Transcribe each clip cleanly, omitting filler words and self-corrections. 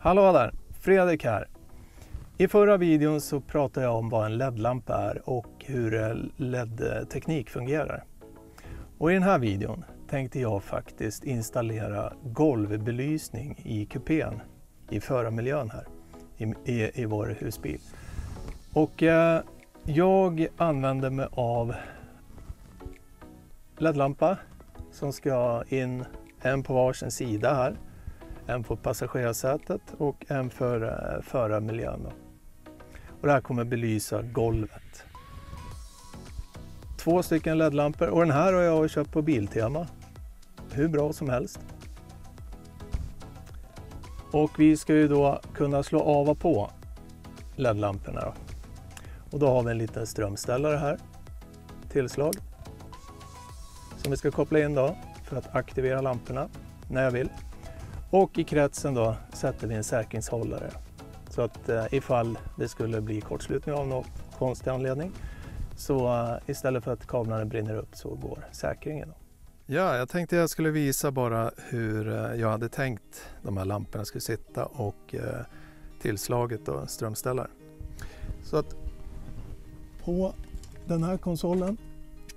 Hallå där, Fredrik här. I förra videon så pratade jag om vad en LED-lampa är och hur LED-teknik fungerar. Och i den här videon tänkte jag faktiskt installera golvbelysning i kupén i förarmiljön här i vår husbil. Och jag använder mig av LED-lampa som ska in en på varsin sida här. En på passagerarsätet och en för förarmiljön. Och det här kommer belysa golvet. 2 stycken LED-lampor och den här har jag köpt på Biltema. Hur bra som helst. Och vi ska ju då kunna slå av och på LED-lamporna då. Och då har vi en liten strömställare här. Tillslag. Som vi ska koppla in då för att aktivera lamporna när jag vill. Och i kretsen då sätter vi en säkringshållare. Så att ifall det skulle bli kortslutning av någon konstig anledning så istället för att kablarna brinner upp så går säkringen. Ja, jag tänkte jag skulle visa bara hur jag hade tänkt de här lamporna skulle sitta och tillslaget och strömställare. Så att på den här konsolen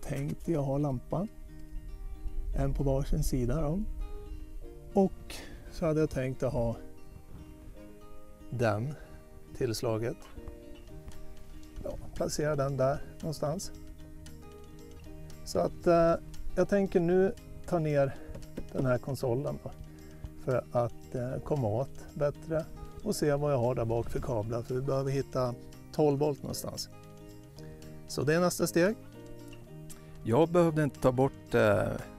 tänkte jag ha lampan. En på varsin sida då. Och så hade jag tänkt att ha den tillslaget. Ja, placera den där någonstans. Så att jag tänker nu ta ner den här konsolen då, för att komma åt bättre och se vad jag har där bak för kablar. För vi behöver hitta 12 volt någonstans. Så det är nästa steg. Jag behövde inte ta bort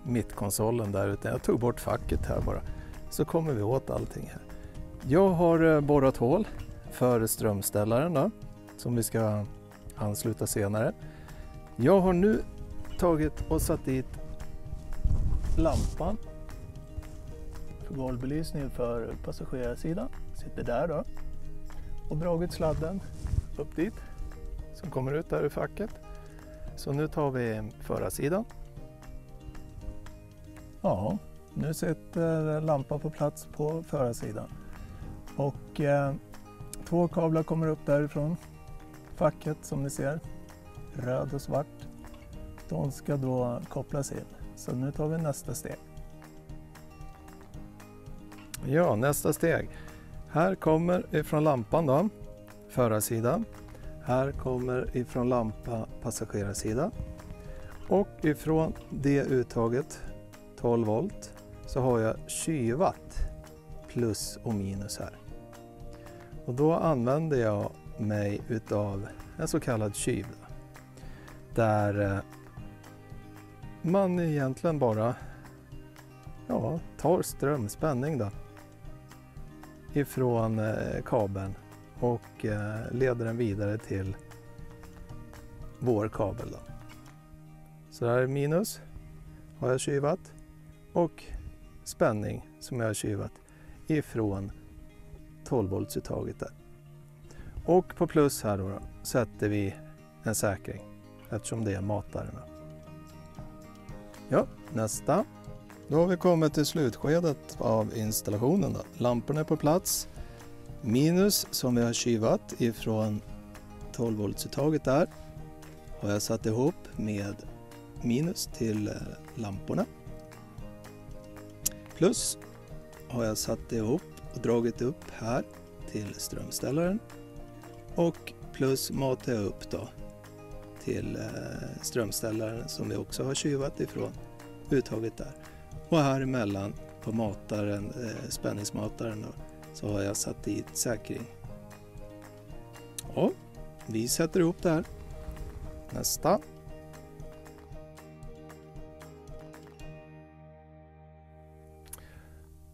mittkonsolen där utan jag tog bort facket här bara. Så kommer vi åt allting här. Jag har borrat hål för strömställaren då, som vi ska ansluta senare. Jag har nu tagit och satt dit lampan för golvbelysning för passagerarsidan. Sitter där då. Och dragit sladden upp dit som kommer ut där ur facket. Så nu tar vi förarsidan. Ja, nu sitter lampan på plats på förarsidan. Och 2 kablar kommer upp därifrån facket som ni ser. Röd och svart. De ska då kopplas in. Så nu tar vi nästa steg. Ja, nästa steg. Här kommer ifrån lampan då, förarsidan. Här kommer ifrån lampa passagerarsida. Och ifrån det uttaget 12 volt så har jag kyvat plus och minus här. Och då använder jag mig utav en så kallad kyv. Där man egentligen bara tar strömspänning då ifrån kabeln och leder den vidare till vår kabel då. Så här är minus har jag kyvat och spänning som jag har kyvat ifrån 12 voltsuttaget där. Och på plus här då sätter vi en säkring eftersom det är mataren. Ja, nästa. Då har vi kommit till slutskedet av installationen då. Lamporna är på plats. Minus som vi har kyvat ifrån 12 voltsuttaget där har jag satt ihop med minus till lamporna. Plus har jag satt ihop och dragit upp här till strömställaren. Och plus matar jag upp då till strömställaren som vi också har kyvat ifrån uttaget där. Och här emellan på mataren, spänningsmataren då, så har jag satt dit säkring. Och vi sätter ihop det här. Nästa.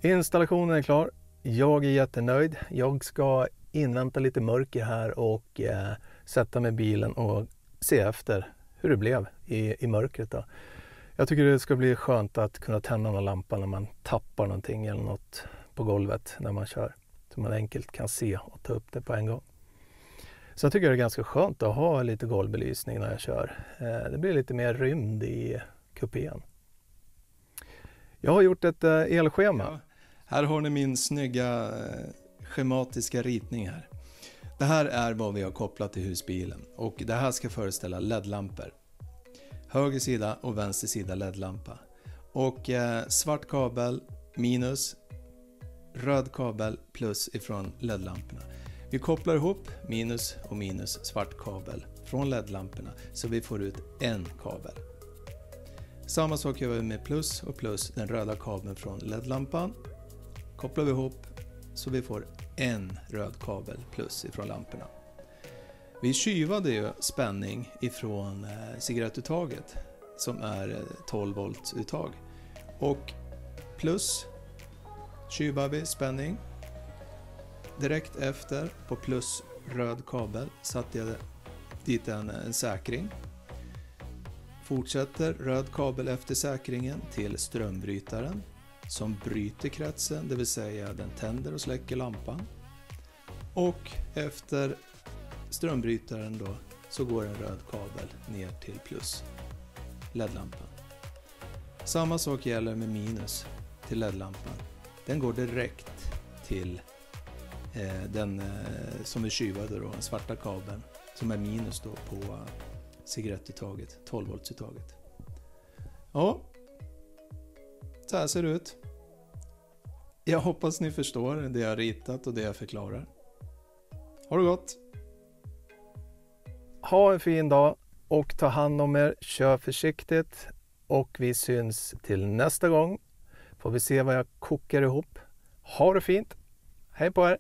Installationen är klar. Jag är jättenöjd. Jag ska invänta lite mörker här och sätta mig i bilen och se efter hur det blev i mörkret då. Jag tycker det ska bli skönt att kunna tända någon lampa när man tappar någonting eller något på golvet när man kör. Så man enkelt kan se och ta upp det på en gång. Så jag tycker det är ganska skönt att ha lite golvbelysning när jag kör. Det blir lite mer rymd i kupén. Jag har gjort ett elschema. Ja, här har ni min snygga schematiska ritning här. Det här är vad vi har kopplat till husbilen och det här ska föreställa LED-lampor. Höger sida och vänster sida LED-lampa. Och svart kabel minus, röd kabel plus ifrån LED-lamporna. Vi kopplar ihop minus och minus svart kabel från LED-lamporna så vi får ut en kabel. Samma sak gör vi med plus och plus den röda kabeln från LED-lampan. Kopplar vi ihop så vi får en röd kabel plus ifrån lamporna. Vi kyvade ju spänning ifrån cigarettuttaget som är 12 volt uttag. Och plus kyvar vi spänning. Direkt efter på plus röd kabel satte jag dit en säkring. Fortsätter röd kabel efter säkringen till strömbrytaren som bryter kretsen, det vill säga den tänder och släcker lampan. Och efter strömbrytaren då så går en röd kabel ner till plus LED-lampan. Samma sak gäller med minus till LED-lampan. Den går direkt till den som är kyvade då, den svarta kabeln som är minus då på cigarettuttaget, 12 voltsuttaget. Ja, så här ser det ut. Jag hoppas ni förstår det jag ritat och det jag förklarar. Ha det gott! Ha en fin dag och ta hand om er, kör försiktigt och vi syns till nästa gång. Får vi se vad jag kokar ihop. Ha det fint! Hej på er!